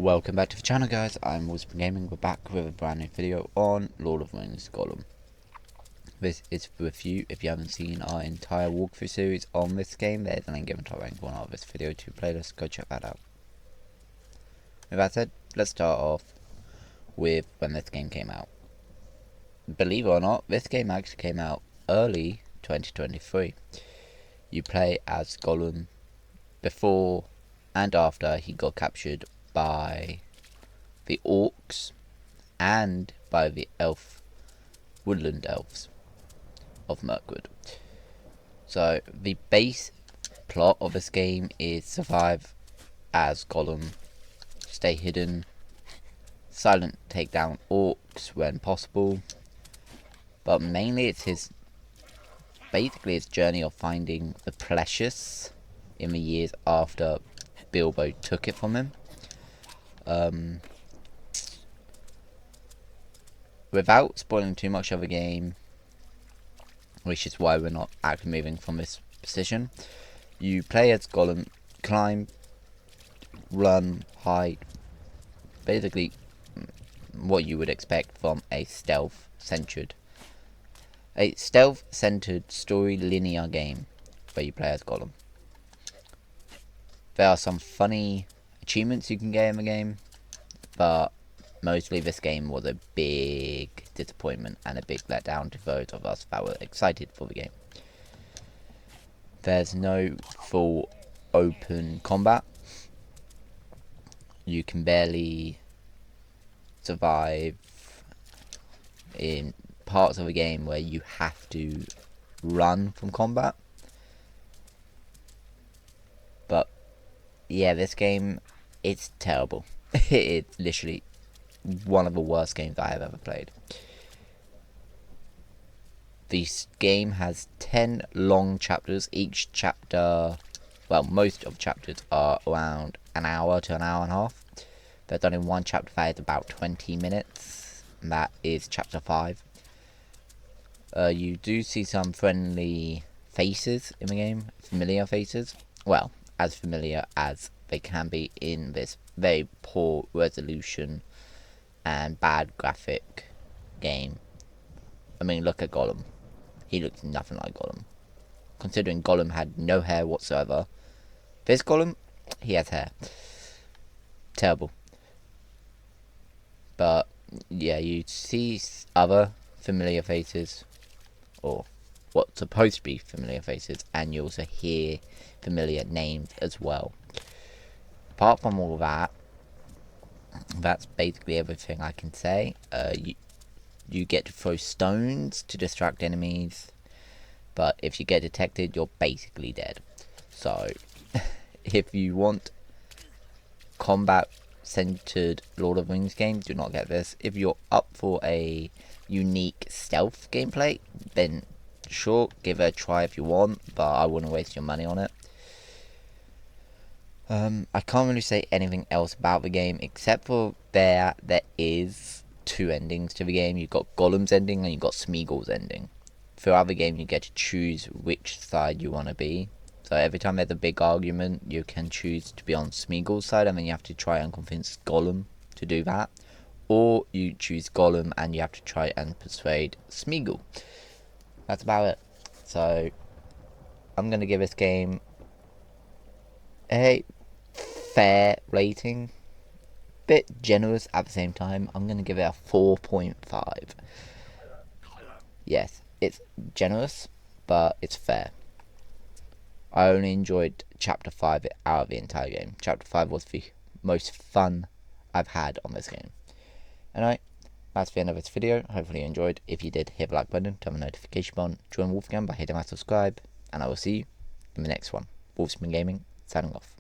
Welcome back to the channel, guys. I'm WolfbaneGaming. We're back with a brand new video on Lord of the Rings Gollum. This is for review. If you haven't seen our entire walkthrough series on this game, there's a link given to rank 1 of this video to playlist. Go check that out. With that said, let's start off with when this game came out. Believe it or not, this game actually came out early 2023. You play as Gollum before and after he got captured by the orcs and by the woodland elves of Mirkwood. So the base plot of this game is survive as Gollum, stay hidden, silent, take down orcs when possible, but mainly it's his journey of finding the precious in the years after Bilbo took it from him. Without spoiling too much of the game, which is why we're not actually moving from this position, you play as Gollum, climb, run, hide, basically what you would expect from a stealth-centered story linear game where you play as Gollum. There are some funny achievements you can get in the game, but mostly this game was a big disappointment and a big letdown to those of us that were excited for the game. There's no full open combat. You can barely survive in parts of the game where you have to run from combat. But yeah, this game, it's terrible. It's literally one of the worst games I have ever played. This game has 10 long chapters. Each chapter, well, most of the chapters are around an hour to an hour and a half. There's only one chapter that is about 20 minutes, and that is chapter 5. You do see some friendly faces in the game, familiar faces. Well, as familiar as they can be in this very poor resolution and bad graphic game. I mean, look at Gollum. He looks nothing like Gollum. Considering Gollum had no hair whatsoever. This Gollum, he has hair. Terrible. But yeah, you see other familiar faces, or what's supposed to be familiar faces, and you also hear familiar names as well. Apart from all that, that's basically everything I can say. You get to throw stones to distract enemies, but if you get detected, you're basically dead. So, if you want combat-centered Lord of the Rings games, do not get this. If you're up for a unique stealth gameplay, then sure, give it a try if you want, but I wouldn't waste your money on it. I can't really say anything else about the game, except for there is 2 endings to the game. You've got Gollum's ending and you've got Smeagol's ending. Throughout the game, you get to choose which side you want to be. So every time there's a big argument, you can choose to be on Smeagol's side, and then you have to try and convince Gollum to do that. Or you choose Gollum and you have to try and persuade Smeagol. That's about it. So, I'm going to give this game a fair rating. Bit generous at the same time. I'm going to give it a 4.5. Yes, it's generous, but it's fair. I only enjoyed chapter 5 out of the entire game. Chapter 5 was the most fun I've had on this game. Anyway, that's the end of this video. Hopefully you enjoyed. If you did, hit the like button, turn the notification button, join WolfbaneGame by hitting that subscribe, and I will see you in the next one. WolfbaneGaming, signing off.